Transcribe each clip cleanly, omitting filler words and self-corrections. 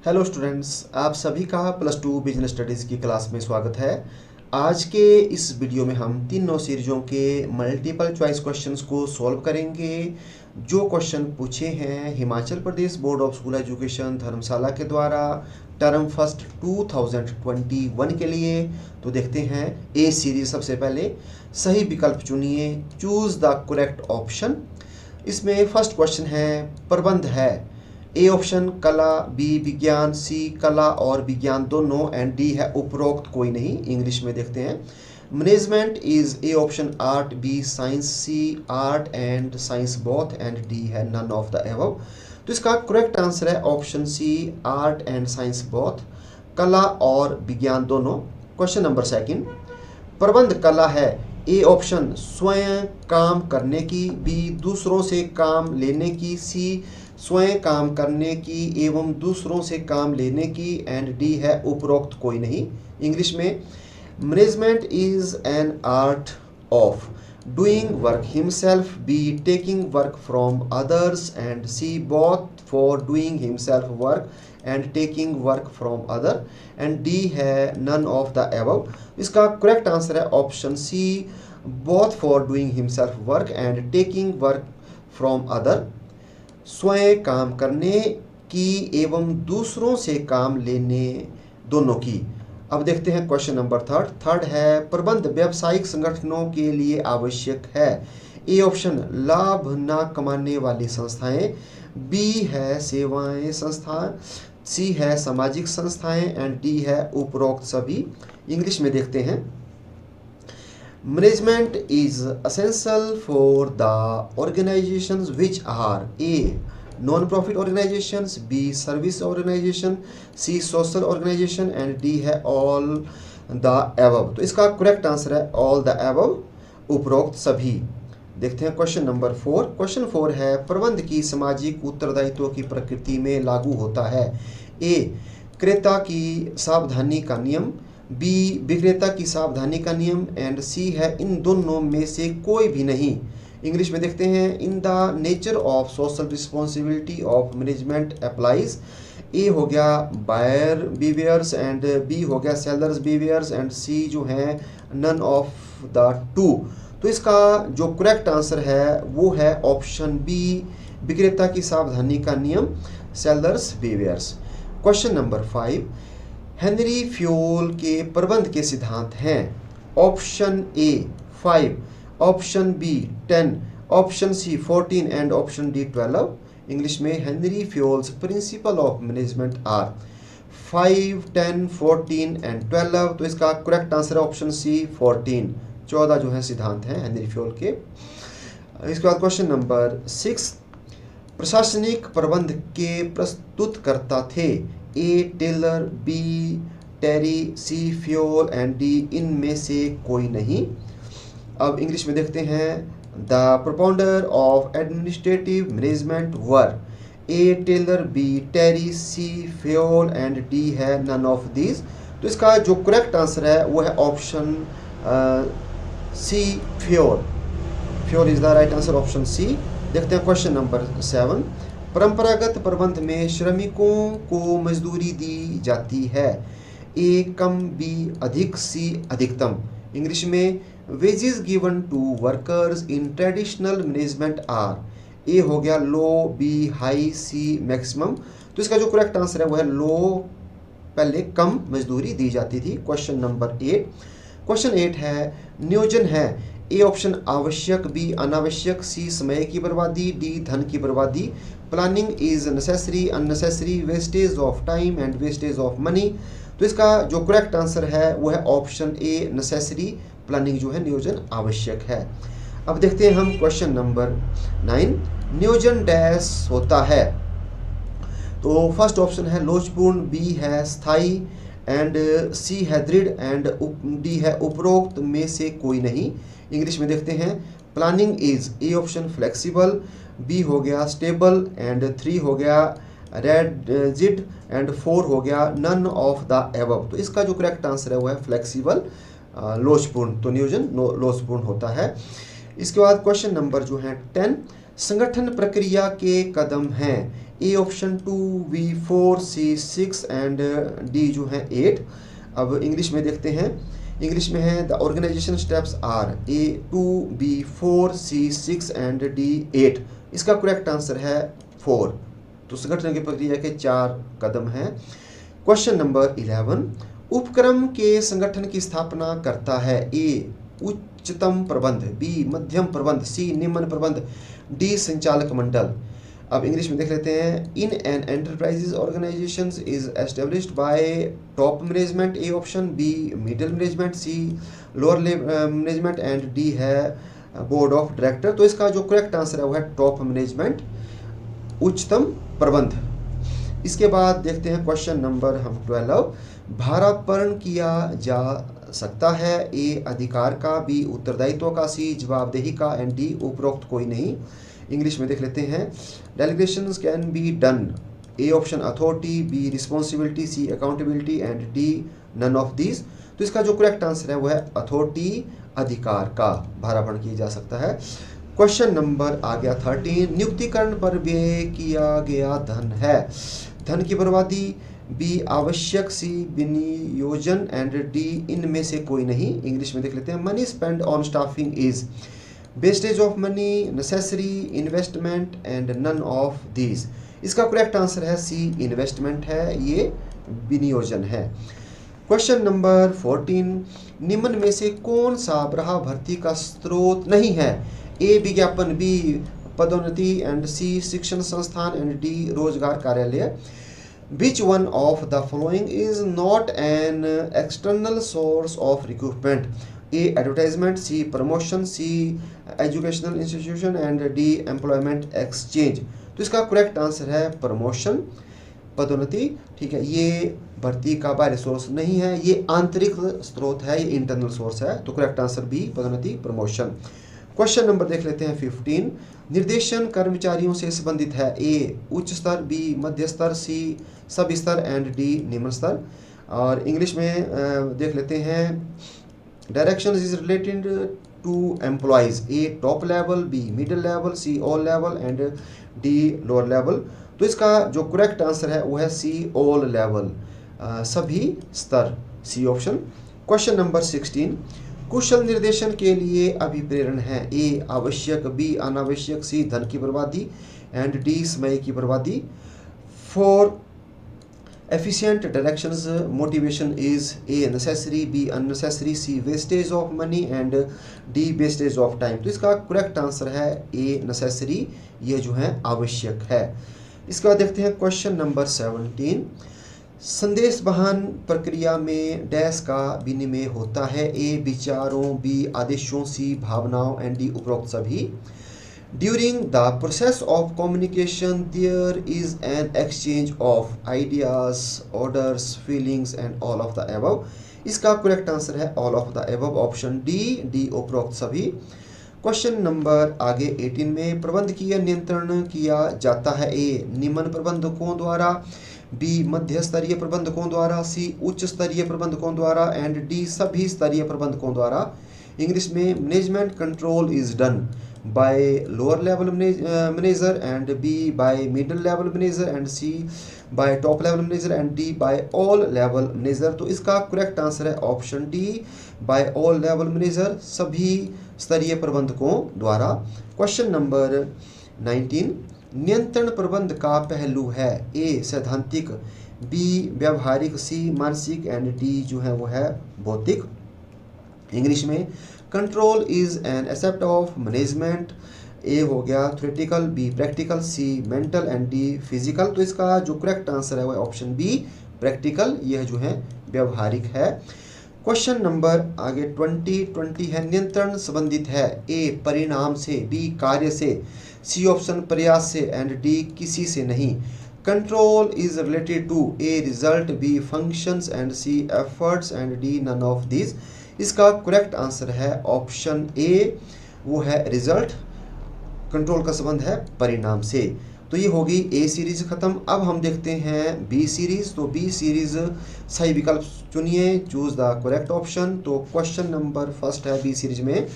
Hello students, आप सभी का +2 बिजनेस स्टडीज़ की क्लास में स्वागत है। आज के इस वीडियो में हम तीनों सीरीजों के मल्टीपल चॉइस क्वेश्चंस को सॉल्व करेंगे। जो क्वेश्चन पूछे हैं Himachal Pradesh board of school education धर्मशाला के द्वारा टर्म फर्स्ट 2021 के लिए। तो देखते हैं ए सीरीज। सबसे पहले सही विकल्प चुनिए, चूज़ द करेक्ट ऑप्शन। इसमें फर्स्ट क्वेश्चन है प्रबंध है। ए ऑप्शन कला, बी विज्ञान, सी कला और विज्ञान दोनों एंड डी है उपरोक्त कोई नहीं। इंग्लिश में देखते हैं। Management is A option art, B science, C art and science both and D है नन ऑफ द एबव। तो इसका करेक्ट आंसर है option C, art and science both, कला और विज्ञान दोनों। क्वेश्चन नंबर सेकंड, प्रबंध कला है। ए ऑप्शन स्वयं काम करने की, बी दूसरों से काम लेने की, सी स्वयं काम करने की एवं दूसरों से काम लेने की एंड डी है उपरोक्त कोई नहीं। इंग्लिश में management is an art of doing work himself, B taking work from others and C both for doing himself work and taking work from other and D है नन ऑफ द एबव। इसका correct answer है option C, both for doing himself work and taking work from other, स्वयं काम करने की एवं दूसरों से काम लेने दोनों की। अब देखते हैं क्वेश्चन नंबर थर्ड है प्रबंध व्यावसायिक संगठनों के लिए आवश्यक है। ए ऑप्शन लाभ न कमाने वाली संस्थाएं, बी है सेवाएं संस्थाएं, सी है सामाजिक संस्थाएं एंड डी है उपरोक्त सभी। इंग्लिश में देखते हैं। Management is essential for the organizations which are A. Non-profit organizations, B. Service organization, C. Social organization and D है all the above। तो इसका करेक्ट आंसर है all the above, उपरोक्त सभी। देखते हैं क्वेश्चन नंबर 4। क्वेश्चन 4 है प्रबंध की सामाजिक उत्तरदायित्व की प्रकृति में लागू होता है। ए क्रेता की सावधानी का नियम, बी विक्रेता की सावधानी का नियम एंड सी है इन दोनों में से कोई भी नहीं। इंग्लिश में देखते हैं in the nature of social responsibility of management applies. A हो गया बायर बिहेवियर्स एंड बी हो गया सेलर्स बिहेवियर्स एंड सी जो है नन ऑफ द टू। तो इसका जो करेक्ट आंसर है वो है ऑप्शन बी, विक्रेता की सावधानी का नियम, sellers behaviours. Question number 5, Henri Fayol के प्रबंध के सिद्धांत हैं। Option A 5, option B 10, option C 14 and option D 12। English में Henri Fayol's principle of management are 5, 10, 14 and 12। तो इसका करेक्ट आंसर है ऑप्शन सी 14, 14 जो है सिद्धांत हैं हेनरी फ्यूल के। इसके बाद क्वेश्चन नंबर 6, प्रशासनिक प्रबंध के प्रस्तुतकर्ता थे। A Taylor, B Terry, C Fayol and D इनमें से कोई नहीं। अब इंग्लिश में देखते हैं the propounder of administrative management were A Taylor, B Terry, C Fayol and D है नन ऑफ दीज। तो इसका जो करेक्ट आंसर है वो है option C Fayol. Fayol is the right answer, option C. देखते हैं क्वेश्चन नंबर 7, परंपरागत प्रबंध में श्रमिकों को मजदूरी दी जाती है। ए कम, बी अधिक, सी अधिकतम। इंग्लिश में wages given to workers in traditional management are. A हो गया low, B high, C maximum. तो इसका जो करेक्ट आंसर है वो है लो, पहले कम मजदूरी दी जाती थी। Question number 8। क्वेश्चन 8 है नियोजन है। ए ऑप्शन आवश्यक, बी अनावश्यक, सी समय की बर्बादी, डी धन की बर्बादी। Planning is necessary, unnecessary, wastage of time and wastage of money. तो इसका जो करेक्ट आंसर है वो है ऑप्शन ए नेसेसरी, प्लानिंग जो है नियोजन आवश्यक है। अब देखते हैं हम क्वेश्चन नंबर 9, नियोजन डैश होता है। तो फर्स्ट ऑप्शन है लोचपूर्ण, बी है स्थायी एंड सी है दृढ़ एंड डी है उपरोक्त में से कोई नहीं। इंग्लिश में देखते हैं planning is A option flexible, B हो गया स्टेबल एंड 3 हो गया रिजिड एंड 4 हो गया नन ऑफ द एबव। तो इसका जो करेक्ट आंसर है वो है फ्लेक्सिबल, लोचपूर्ण। तो नियोजन लोचपूर्ण होता है। इसके बाद क्वेश्चन नंबर जो है 10, संगठन प्रक्रिया के कदम हैं। A option 2, B 4, C 6 and D जो है 8। अब इंग्लिश में देखते हैं, इंग्लिश में है the organisation steps are A 2, B 4, C 6 and D 8। इसका करेक्ट आंसर है 4। तो संगठन की प्रक्रिया के 4 कदम हैं। क्वेश्चन नंबर 11, उपक्रम के संगठन की स्थापना करता है ए उच्चतम प्रबंध, बी मध्यम प्रबंध, सी निम्न प्रबंध, डी संचालक मंडल। अब इंग्लिश में देख लेते हैं, in an enterprises organisation is established by top management, A option, B middle management, C lower management and D है बोर्ड ऑफ डायरेक्टर। तो इसका जो करेक्ट आंसर है वो है टॉप मैनेजमेंट, उच्चतम प्रबंध। इसके बाद देखते हैं क्वेश्चन नंबर हम 12, भारापण किया जा सकता है, ए अधिकार का, बी उत्तरदायित्व का, सी जवाबदेही का एंड डी उपरोक्त कोई नहीं। इंग्लिश में देख लेते हैं, delegations can be done, A option authority, B responsibility, C accountability and D none of these. तो इसका जो करेक्ट आंसर है वो है अथॉरिटी, अधिकार का भारापण किया जा सकता है। क्वेश्चन नंबर आ गया 13, नियुक्तिकरण पर व्यय किया गया धन है, धन की बर्बादी, बी आवश्यक, सी विनियोजन एंड डी इनमें से कोई नहीं। इंग्लिश में देख लेते हैं, money spend on staffing is wastage of money, necessary, investment and none of these. इसका करेक्ट आंसर है सी इन्वेस्टमेंट है, ये विनियोजन है। क्वेश्चन नंबर 14, निम्न में से कौन सा बराह भर्ती का स्रोत नहीं है, ए विज्ञापन, बी पदोन्नति एंड सी शिक्षण संस्थान एंड डी रोजगार कार्यालय। Which one of the following is not an external source of recruitment? A advertisement, C promotion, C educational institution and D employment exchange। तो इसका करेक्ट आंसर है प्रमोशन, पदोन्नति। ठीक है, ये भर्ती का बाहरी सोर्स नहीं है, ये आंतरिक स्रोत है, ये इंटरनल सोर्स है। तो करेक्ट आंसर बी पदोन्नति, प्रमोशन। क्वेश्चन नंबर देख लेते हैं 15, निर्देशन कर्मचारियों से संबंधित है, ए उच्च स्तर, बी मध्य स्तर, सी सब स्तर एंड डी निम्न स्तर। और इंग्लिश में देख लेते हैं, direction is related to employees, A top level, B middle level, C all level and D lower level. तो इसका जो करेक्ट आंसर है वो है सी ऑल लेवल, सभी स्तर, सी ऑप्शन। क्वेश्चन नंबर 16, कुशल निर्देशन के लिए अभिप्रेरण है, ए आवश्यक, बी अनावश्यक, सी धन की बर्बादी एंड डी समय की बर्बादी। For efficient directions motivation is A necessary, B unnecessary, C wastage of money and D wastage of time. तो इसका करेक्ट आंसर है ए नेसेसरी, ये जो है आवश्यक है। इसके बाद देखते हैं क्वेश्चन नंबर 17, संदेश वहन प्रक्रिया में डैश का विनिमय होता है, ए विचारों, बी आदेशों, सी भावनाओं एंड डी उपरोक्त सभी। During the process of communication there is an exchange of ideas, orders, feelings and all of the above. इसका करेक्ट आंसर है all of the above, option D, D उपरोक्त सभी। क्वेश्चन नंबर आगे 18 में, प्रबंधकीय नियंत्रण किया जाता है, ए निम्न प्रबंधकों द्वारा, बी मध्य स्तरीय प्रबंधकों द्वारा, सी उच्च स्तरीय प्रबंधकों द्वारा एंड डी सभी स्तरीय प्रबंधकों द्वारा। इंग्लिश में, management control is done by lower level manager and B by middle level manager and C by top level manager and D by all level manager. तो इसका करेक्ट आंसर है option D, by all level manager, सभी स्तरीय प्रबंधकों द्वारा। Question number 19, नियंत्रण प्रबंध का पहलू है, ए सैद्धांतिक, बी व्यावहारिक, सी मानसिक एंड डी जो है वो है भौतिक। इंग्लिश में, control is an aspect of management, A हो गया theoretical, B practical, C mental and D physical. तो इसका जो करेक्ट आंसर है वो ऑप्शन बी प्रैक्टिकल, यह जो है व्यावहारिक है। क्वेश्चन नंबर आगे 20 है, नियंत्रण संबंधित है, ए परिणाम से, बी कार्य से, सी ऑप्शन प्रयास से एंड डी किसी से नहीं। Control is related to, A result, B functions and C efforts and D none of these. इसका करेक्ट आंसर है ऑप्शन ए, वो है रिजल्ट, कंट्रोल का संबंध है परिणाम से। तो ये होगी ए सीरीज खत्म। अब हम देखते हैं बी सीरीज। तो बी सीरीज सही विकल्प चुनिए, चूज द करेक्ट ऑप्शन। तो क्वेश्चन नंबर फर्स्ट है बी सीरीज में,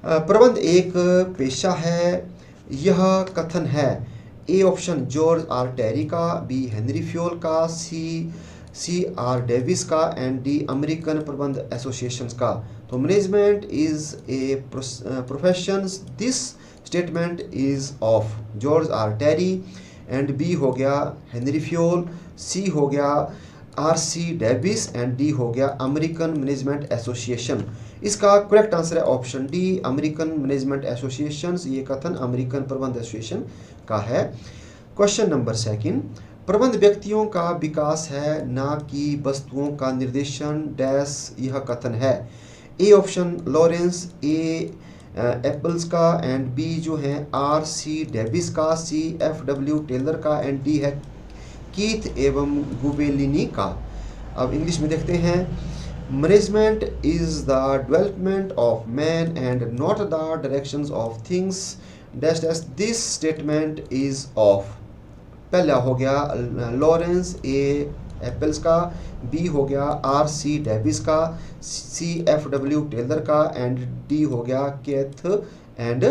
प्रबंध एक पेशा है, यह कथन है, A option George R Terry का, बी हेनरी फ्योल का, सी आर डेविस का एंड डी अमेरिकन प्रबंध एसोसिएशन का। तो management is a profession, this statement is of George R Terry and B हो गया हेनरी फ्योल, सी हो गया आर.सी. डेविस एंड डी हो गया अमेरिकन मैनेजमेंट एसोसिएशन। इसका करेक्ट आंसर है option D American management association. ये कथन अमेरिकन प्रबंध एसोसिएशन का है। क्वेश्चन नंबर सेकंड, प्रबंध व्यक्तियों का विकास है ना कि वस्तुओं का निर्देशन डैश यह कथन है। A option Lawrence A apples का एंड बी जो है आर.सी. डेविस का, सी एफ.डब्ल्यू. टेलर का एंड डी है कीथ एवं गुबेलिनी का। अब इंग्लिश में देखते हैं, management is the development of man and not the directions of things dash dash this statement is of. पहला हो गया लॉरेंस ए एप्पल्स का, बी हो गया आर.सी. डेविस का, सी एफ.डब्ल्यू. टेलर का एंड डी हो गया केथ एंड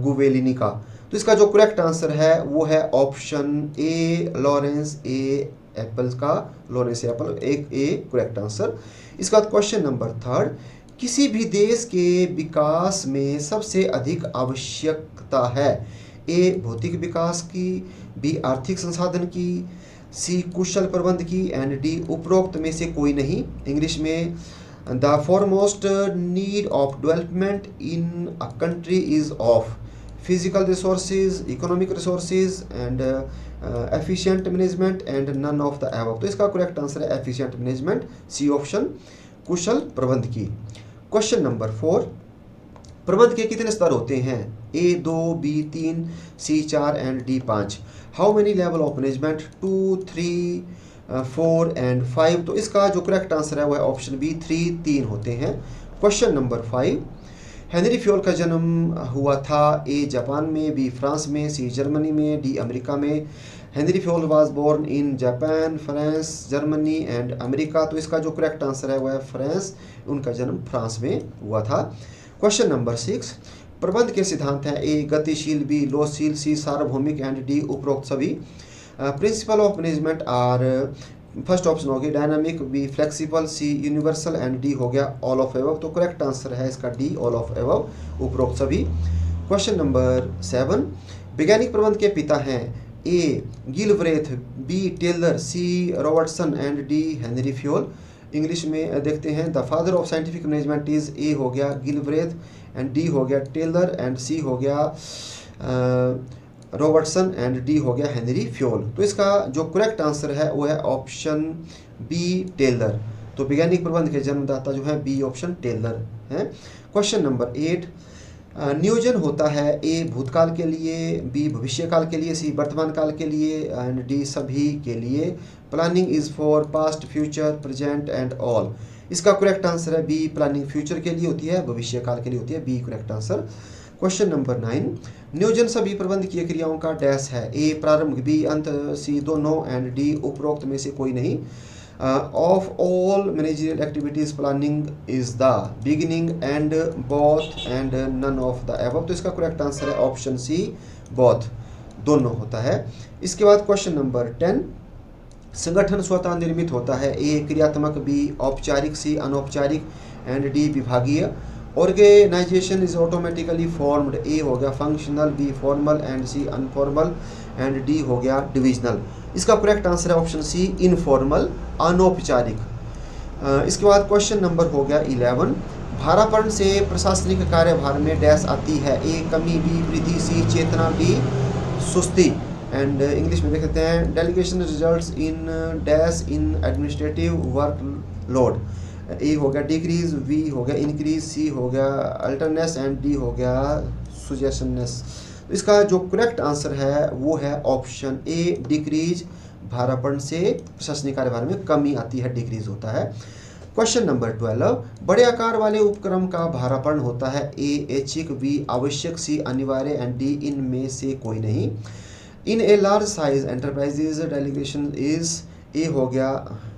गुबेलिनी का। तो इसका जो करेक्ट आंसर है वो है ऑप्शन ए लॉरेंस ए एप्पल्स का, लॉरेंस एप्पल एक ए करेक्ट आंसर। इसका क्वेश्चन नंबर थर्ड, किसी भी देश के विकास में सबसे अधिक आवश्यकता है। ए भौतिक विकास की, बी आर्थिक संसाधन की, सी कुशल प्रबंध की एंड डी उपरोक्त में से कोई नहीं। इंग्लिश में the foremost need of development in a country is of physical resources, economic resources and efficient management and none of the above. तो इसका करेक्ट आंसर है एफिशिएंट मैनेजमेंट, सी ऑप्शन कुशल प्रबंध की। क्वेश्चन नंबर 4, प्रबंध के कितने स्तर होते हैं। A 2, B 3, C 4 and D 5। How many level of management 2, 3, 4 and 5। तो इसका जो करेक्ट आंसर है वो है ऑप्शन बी 3 होते हैं। क्वेश्चन नंबर 5, हेनरी फ्योल का जन्म हुआ था ए जापान में, बी फ्रांस में, सी जर्मनी में, डी अमेरिका में। Henry Fayol was born in Japan, France, Germany and America. तो इसका जो करेक्ट आंसर है वो है फ्रांस, उनका जन्म फ्रांस में हुआ था। क्वेश्चन नंबर 6, प्रबंध के सिद्धांत हैं। ए गतिशील, बी लोचशील, सी सार्वभौमिक एंड डी उपरोक्त सभी। Principle of management are, first option हो गया dynamic, B flexible, C universal and D हो गया ऑल ऑफ एबव। तो करेक्ट आंसर है इसका डी ऑल ऑफ एबव, उपरोक्त सभी। क्वेश्चन नंबर 7, वैज्ञानिक प्रबंध के पिता हैं। A Gilbreth, B Taylor, C Robertson and D Henri Fayol. English में देखते हैं, the father of scientific management is, A हो गया गिलब्रेथ एंड डी हो गया टेलर एंड सी हो गया रॉबर्टसन एंड डी हो गया हेनरी फ्योल। तो इसका जो करेक्ट आंसर है वो है ऑप्शन बी टेलर। तो वैज्ञानिक प्रबंध के जन्मदाता जो है बी ऑप्शन टेलर है। क्वेश्चन नंबर 8, नियोजन होता है ए भूतकाल के लिए, बी भविष्यकाल के लिए, सी वर्तमान काल के लिए एंड डी सभी के लिए। Planning is for past, future, present and all. इसका करेक्ट आंसर है बी, प्लानिंग फ्यूचर के लिए होती है, भविष्यकाल के लिए होती है, B correct answer. Question number 9, नियोजन सभी प्रबंधकीय क्रियाओं का डैश है। ए प्रारंभ, बी अंत, सी दोनों एंड डी उपरोक्त में से कोई नहीं। Of all managerial activities planning is the beginning and both and none of the above. तो इसका करेक्ट आंसर है ऑप्शन सी, बोथ, दोनों होता है। इसके बाद क्वेश्चन नंबर 10, संगठन स्वतः निर्मित होता है। ए क्रियात्मक, बी औपचारिक, सी अनौपचारिक एंड डी विभागीय। Organisation is automatically formed. A हो गया functional, B formal and C unformal and D हो गया डिविजनल। इसका करेक्ट आंसर है ऑप्शन सी, इनफॉर्मल, अनौपचारिक। इसके बाद क्वेश्चन नंबर हो गया 11, भारापण से प्रशासनिक कार्यभार में डैश आती है। ए कमी, बी वृद्धि, सी चेतना, डी सुस्ती। एंड इंग्लिश में देखते हैं, delegation results in dash in administrative work load. A हो गया डिक्रीज, बी हो गया इंक्रीज, सी हो गया अल्टरनेस एंड डी हो गया सुजेशननेस। तो इसका जो करेक्ट आंसर है वो है ऑप्शन ए, डिक्रीज। भारापण से प्रशासनिक कार्यभार में कमी आती है, डिक्रीज होता है। क्वेश्चन नंबर 12, बड़े आकार वाले उपक्रम का भारापण होता है। ए ऐच्छिक, बी आवश्यक, सी अनिवार्य एंड डी इनमें से कोई नहीं। In a large size enterprises delegation is, A हो गया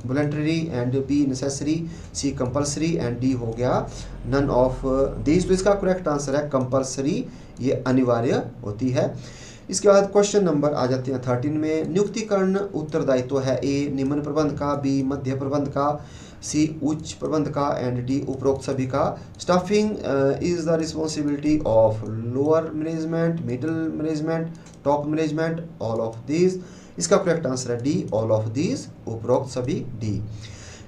voluntary and B necessary, C compulsory and D हो गया नन ऑफ दिस। तो इसका करेक्ट आंसर है कंपल्सरी, ये अनिवार्य होती है। इसके बाद क्वेश्चन नंबर आ जाते हैं 13 में। नियुक्तिकरण उत्तरदायित्व है ए निम्न प्रबंध का, बी मध्य प्रबंध का, सी उच्च प्रबंध का एंड डी उपरोक्त सभी का। Staffing is the responsibility of lower management, middle management, top management, all of these. इसका करेक्ट आंसर है डी, ऑल ऑफ दीज, उपरोक्त सभी, डी।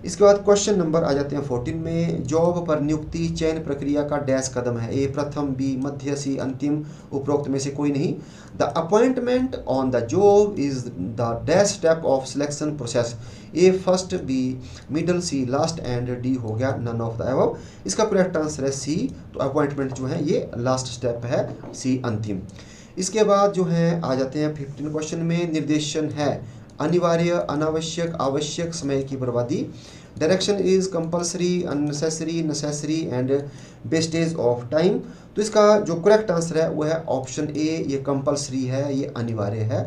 इसके बाद क्वेश्चन नंबर आ जाते हैं 14 में। जॉब पर नियुक्ति चयन प्रक्रिया का डैश कदम है, ए प्रथम, बी मध्य, सी अंतिम, उपरोक्त में से कोई नहीं। The appointment on the job is the dash step of selection process, A first, B middle, C last and D हो गया नन ऑफ द अबव। इसका करेक्ट आंसर है सी, तो अपॉइंटमेंट जो है ये लास्ट स्टेप है, सी अंतिम। इसके बाद जो है आ जाते हैं 15 क्वेश्चन में। निर्देशन है अनिवार्य, अनावश्यक, आवश्यक, समय की बर्बादी। Direction is compulsory, unnecessary, necessary and wastage of time. तो इसका जो करेक्ट आंसर है वो है ऑप्शन ए, ये कंपल्सरी है, ये अनिवार्य है।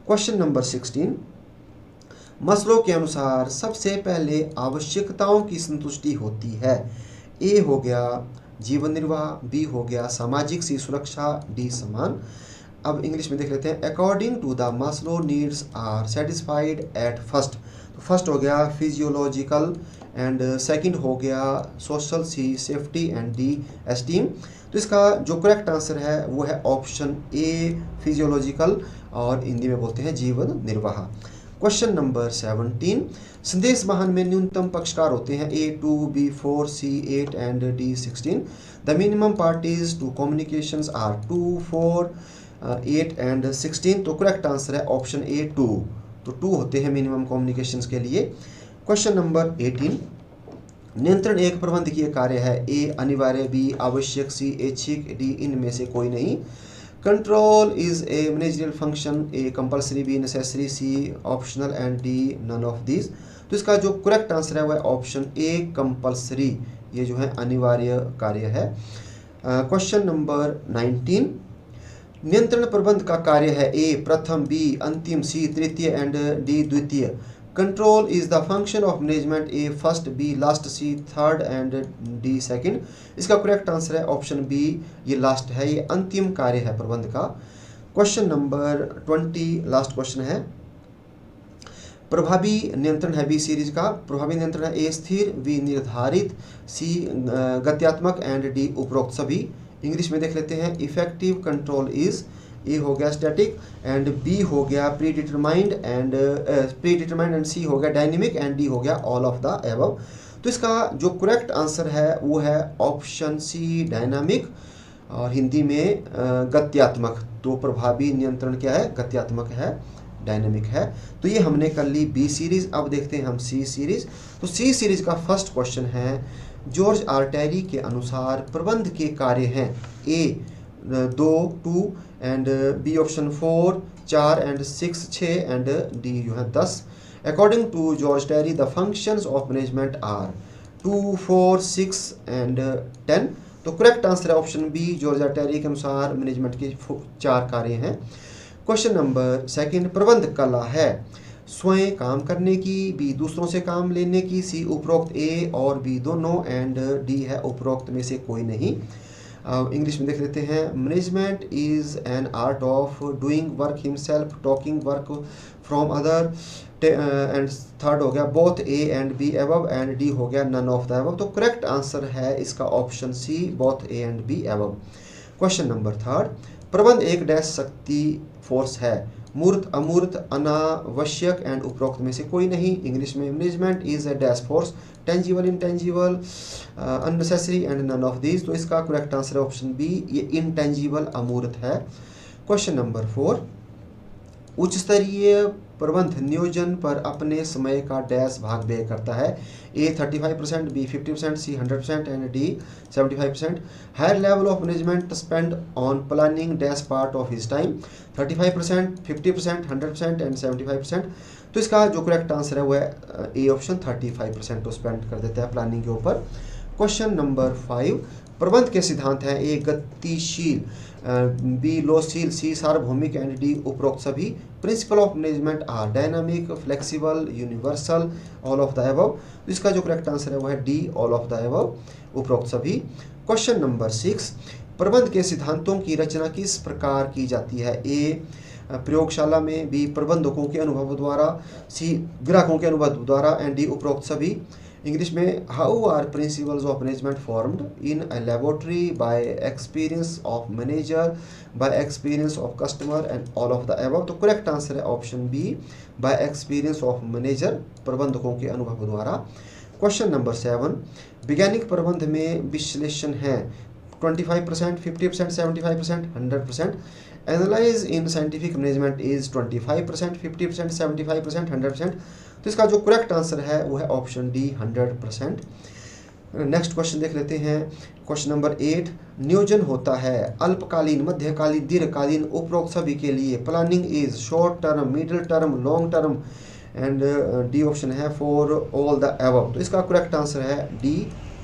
Question number 16। मसलों के अनुसार सबसे पहले आवश्यकताओं की संतुष्टि होती है, ए हो गया जीवन निर्वाह, बी हो गया सामाजिक, सी सुरक्षा, डी सम्मान। अब इंग्लिश में देख लेते हैं। According to the Maslow needs are satisfied at first. तो फर्स्ट हो गया फिजियोलॉजिकल एंड सेकंड हो गया social, C safety and D esteem. तो इसका जो करेक्ट आंसर है वो है ऑप्शन ए फिजियोलॉजिकल, और हिंदी में बोलते हैं जीवन निर्वाह। Question number 17। संदेश वाहन में न्यूनतम पक्षकार होते हैं, A 2, B 4, C 8 and D 16। The minimum parties to communications are 2, 4, 8 and 16। तो करेक्ट आंसर है ऑप्शन ए 2, तो 2 होते हैं मिनिमम कम्युनिकेशंस के लिए। Question number 18। नियंत्रण एक प्रबंधकीय कार्य है, ए अनिवार्य, बी आवश्यक, सी ऐच्छिक, डी इनमें से कोई नहीं। Control is a managerial function, A compulsory, B necessary, C optional and D none of these. तो इसका जो करेक्ट आंसर है वह ऑप्शन ए कंपल्सरी, ये जो है अनिवार्य कार्य है। Question number 19। नियंत्रण प्रबंध का कार्य है, ए प्रथम, बी अंतिम, सी तृतीय एंड डी द्वितीय। Control is the function of management, A first, B last, C third and D second. इसका करेक्ट आंसर है ऑप्शन बी, ये लास्ट है, ये अंतिम कार्य है प्रबंध का। क्वेश्चन नंबर 20 लास्ट क्वेश्चन है। प्रभावी नियंत्रण है बी सीरीज का। प्रभावी नियंत्रण है ए स्थिर, बी निर्धारित, सी गत्यात्मक एंड डी उपरोक्त सभी। इंग्लिश में देख लेते हैं। इफेक्टिव कंट्रोल इज, ए हो गया स्टैटिक एंड बी हो गया प्री डिटरमाइंड एंड सी हो गया डायनेमिक एंड डी हो गया ऑल ऑफ द एबव। तो इसका जो करेक्ट आंसर है वो है ऑप्शन सी डायनामिक, और हिंदी में गत्यात्मक। तो प्रभावी नियंत्रण क्या है, गत्यात्मक है, डायनेमिक है। तो ये हमने कर ली बी सीरीज। अब देखते हैं हम सी सीरीज। तो सी सीरीज का फर्स्ट क्वेश्चन है, जॉर्ज आर टेरी के अनुसार प्रबंध के कार्य हैं, A 2 and B option 4, 4 and 6, 6 and D जो है 10। According to George Terry the functions of management are 2, 4, 6 and 10। तो करेक्ट आंसर है option B, George R Terry के अनुसार मैनेजमेंट के 4 कार्य हैं। Question number 2। प्रबंध कला है, स्वयं काम करने की, बी दूसरों से काम लेने की, सी उपरोक्त ए और बी दोनों एंड डी है उपरोक्त में से कोई नहीं। इंग्लिश में देख लेते हैं। Management is an art of doing work himself, talking work from other and third हो गया both A and B above and D हो गया नन ऑफ द अबव। तो करेक्ट आंसर है इसका option C, both A and B above. Question number 3। प्रबंध एक dash शक्ति फोर्स है, मूर्त, अमूर्त, अनावश्यक एंड उपरोक्त में से कोई नहीं। इंग्लिश में management is a dash force, tangible, intangible, unnecessary and none of these. तो इसका करेक्ट आंसर है ऑप्शन बी, ये इंटेंजिबल, अमूर्त है। Question number 4। उच्च स्तरीय प्रबंध नियोजन पर अपने समय का डैश भाग व्यय करता है, A 35%, B 50%, C 100% and D 75%। Higher level of management spend on planning dash part of his time, 35%, 50%, 100% and 75%। तो इसका जो करेक्ट आंसर है वो है ए ऑप्शन, 35% तो स्पेंड कर देता है प्लानिंग के ऊपर। Question number 5। प्रबंध के सिद्धांत हैं, ए गतिशील, बी लोशील, सी सार्वभौमिक एंड डी उपरोक्त सभी। Principle of management are dynamic, flexible, universal, all of the above. इसका जो करेक्ट आंसर है वो है D, all of the above, उपरोक्त सभी। Question number 6। प्रबंध के सिद्धांतों की रचना किस प्रकार की जाती है? ए प्रयोगशाला में, बी प्रबंधकों के अनुभव द्वारा, सी ग्राहकों के अनुभव द्वारा, एंड डी उपरोक्त सभी। इंग्लिश में how are principles of management formed? In a laboratory, by experience of manager, by experience of customer, and all of the above. तो करेक्ट आंसर है option B, by experience of manager, प्रबंधकों के अनुभव द्वारा। Question number 7, वैज्ञानिक प्रबंध में विश्लेषण है 25%, 50%, 75%, 100%। Analyse in scientific management is 25%, 50%, 75%, 100%। तो इसका जो करेक्ट आंसर है वो है ऑप्शन डी, 100%। नेक्स्ट क्वेश्चन देख लेते हैं। क्वेश्चन नंबर 8, नियोजन होता है अल्पकालीन, मध्यकालीन, दीर्घकालीन, उपरोक्त सभी के लिए। Planning is short term, middle term, long term, and D option है फॉर ऑल द अबव। तो इसका करेक्ट आंसर है D,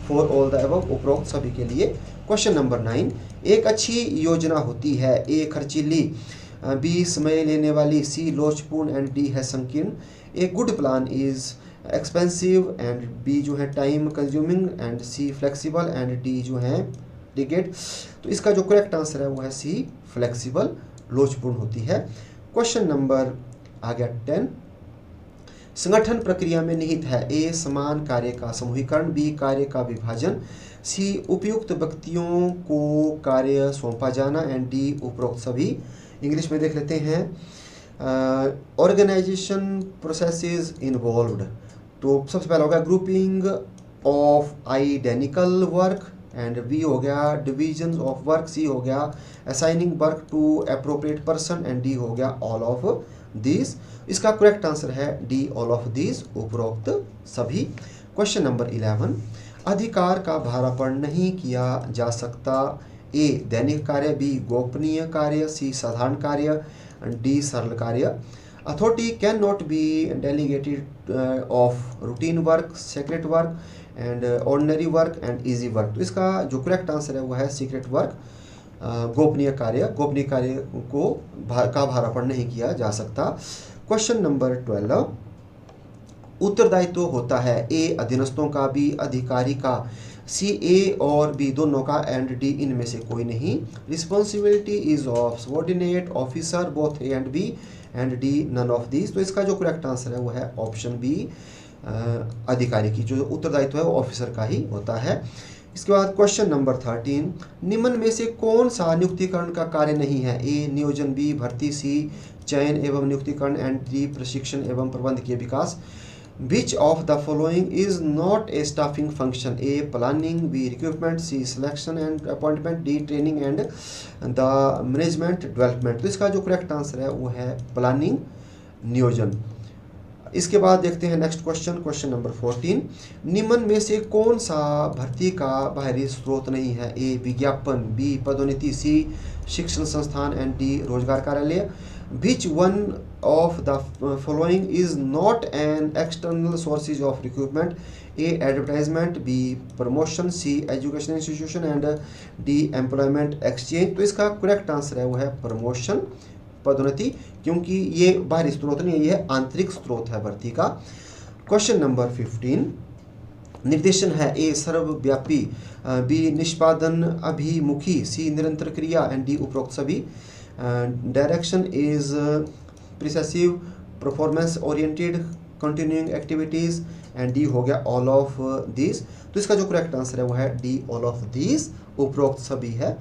for all the above, उपरोक्त सभी के लिए। क्वेश्चन नंबर 9, एक अच्छी योजना होती है, ए खर्चीली, बी समय लेने वाली, सी लोचपूर्ण, एंड डी है संकीर्ण। A good plan is expensive, and B जो है time consuming, and C flexible, and D जो है डिकेट। तो इसका जो करेक्ट आंसर है वो है सी, फ्लेक्सिबल, लोचपूर्ण होती है। क्वेश्चन नंबर आ गया 10, संगठन प्रक्रिया में निहित है, ए समान कार्य का समूहीकरण, बी कार्य का विभाजन, सी उपयुक्त व्यक्तियों को कार्य सौंपा जाना, एंड डी उपरोक्त सभी। इंग्लिश में देख लेते हैं। ऑर्गेनाइजेशन प्रोसेसेस इन्वॉल्व्ड, तो सबसे पहला होगा grouping of identical work, and B हो गया डिविजन ऑफ वर्क, सी हो गया assigning work to appropriate person, and D हो गया ऑल ऑफ दिस। इसका करेक्ट आंसर है डी, ऑल ऑफ दिस, उपरोक्त सभी। क्वेश्चन नंबर 11, अधिकार का भारापण नहीं किया जा सकता, ए दैनिक कार्य, बी गोपनीय कार्य, सी साधारण कार्य, डी सरल कार्य। Authority can not be delegated of routine work, secret work, and ordinary work, and easy work. तो इसका जो करेक्ट आंसर है वो है सीक्रेट वर्क, गोपनीय कार्य को का भारापण नहीं किया जा सकता। क्वेश्चन नंबर 12, उत्तरदायित्व होता है, ए अधीनस्थों का, बी अधिकारी का, सी ए और बी दोनों का, एंड डी इनमें से कोई नहीं। Responsibility is of subordinate officer, both A and B, and D none of these. तो इसका जो करेक्ट आंसर है वो है ऑप्शन बी, अधिकारी की जो उत्तरदायित्व है वो ऑफिसर का ही होता है। इसके बाद क्वेश्चन नंबर 13, निम्न में से कौन सा नियुक्तिकरण का कार्य नहीं है, ए नियोजन, बी भर्ती, सी चयन एवं नियुक्तिकरण, एंड डी प्रशिक्षण एवं प्रबंधकीय विकास। Which of the following is not a staffing function? A planning, B recruitment, C selection and appointment, D training and the management development। तो इसका जो करेक्ट आंसर है वो है प्लानिंग, नियोजन। इसके बाद देखते हैं नेक्स्ट क्वेश्चन, क्वेश्चन नंबर 14, निम्न में से कौन सा भर्ती का बाहरी स्रोत नहीं है, ए विज्ञापन, बी पदोन्नति, सी शिक्षण संस्थान, एंड डी रोजगार कार्यालय। Which one of the following is not an external sources of recruitment? A advertisement, B promotion, C education institution, and D employment exchange। तो इसका करेक्ट आंसर है वो है प्रमोशन, पदोन्नति, क्योंकि ये बाहरी स्रोत नहीं है, ये आंतरिक स्रोत है भर्ती का। क्वेश्चन नंबर 15, निर्देशन है, ए सर्वव्यापी, बी निष्पादन अभिमुखी, सी निरंतर क्रिया, एंड डी उपरोक्त सभी। Direction is precisive, performance oriented, continuing activities, and D हो गया ऑल ऑफ दिस। तो इसका जो करेक्ट आंसर है वो है डी, ऑल ऑफ दिस, उपरोक्त सभी है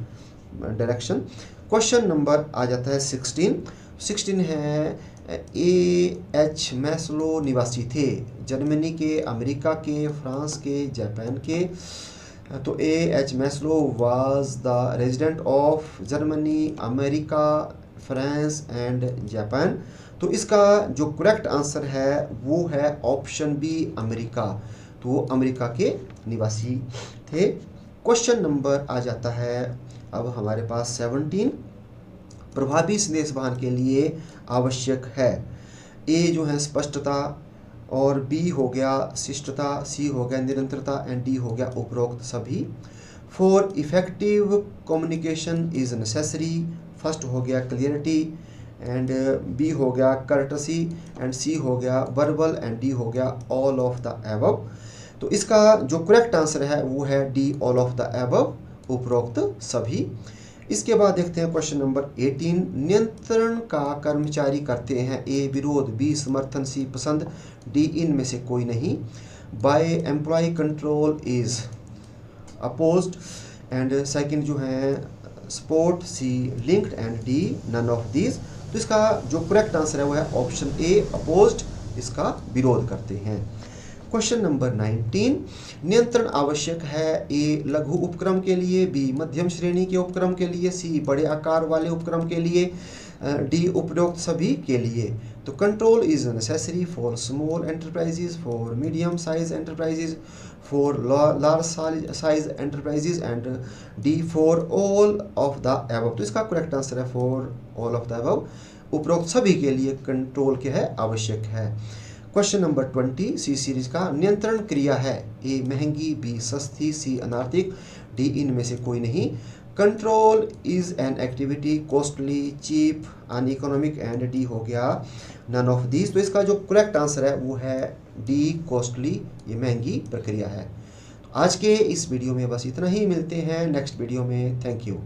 डायरेक्शन। क्वेश्चन नंबर आ जाता है 16 है, ए एच मैस्लो निवासी थे, जर्मनी के, अमेरिका के, फ्रांस के, जापान के। तो A H Maslow was the resident of Germany, America, France and Japan. तो इसका जो करेक्ट आंसर है वो है ऑप्शन बी, अमेरिका। तो वो अमेरिका के निवासी थे। क्वेश्चन नंबर आ जाता है अब हमारे पास 17, प्रभावी संदेश वहन के लिए आवश्यक है, ए जो है स्पष्टता, और बी हो गया शिष्टता, सी हो गया निरंतरता, एंड डी हो गया उपरोक्त सभी। For effective communication is necessary, first हो गया क्लियरिटी, एंड बी हो गया कर्टसी, एंड सी हो गया वर्बल, एंड डी हो गया ऑल ऑफ द एबव। तो इसका जो करेक्ट आंसर है वो है D, all of the above, उपरोक्त सभी। इसके बाद देखते हैं क्वेश्चन नंबर 18। नियंत्रण का कर्मचारी करते हैं ए विरोध, बी समर्थन, सी पसंद, डी इनमें से कोई नहीं। By employ control is opposed and second जो है support, C linked and D none of these. तो इसका जो करेक्ट आंसर है वो है ऑप्शन ए अपोज्ड, इसका विरोध करते हैं। Question number 19। नियंत्रण आवश्यक है ए लघु उपक्रम के लिए, बी मध्यम श्रेणी के उपक्रम के लिए, सी बड़े आकार वाले उपक्रम के लिए, डी उपरोक्त सभी के लिए। तो control is necessary for small enterprises, for medium size enterprises, for large size enterprises and D for all of the above. तो इसका करेक्ट आंसर है for all of the above, उपरोक्त सभी के लिए कंट्रोल क्या है, आवश्यक है। क्वेश्चन नंबर 20 सी सीरीज का। नियंत्रण क्रिया है ए महंगी, बी सस्ती, सी अनार्थिक, डी इनमें से कोई नहीं। Control is an activity costly, cheap, uneconomic and D हो गया नन ऑफ दीज। तो इसका जो करेक्ट आंसर है वो है डी कॉस्टली, ये महंगी प्रक्रिया है। आज के इस वीडियो में बस इतना ही, मिलते हैं नेक्स्ट वीडियो में। Thank you.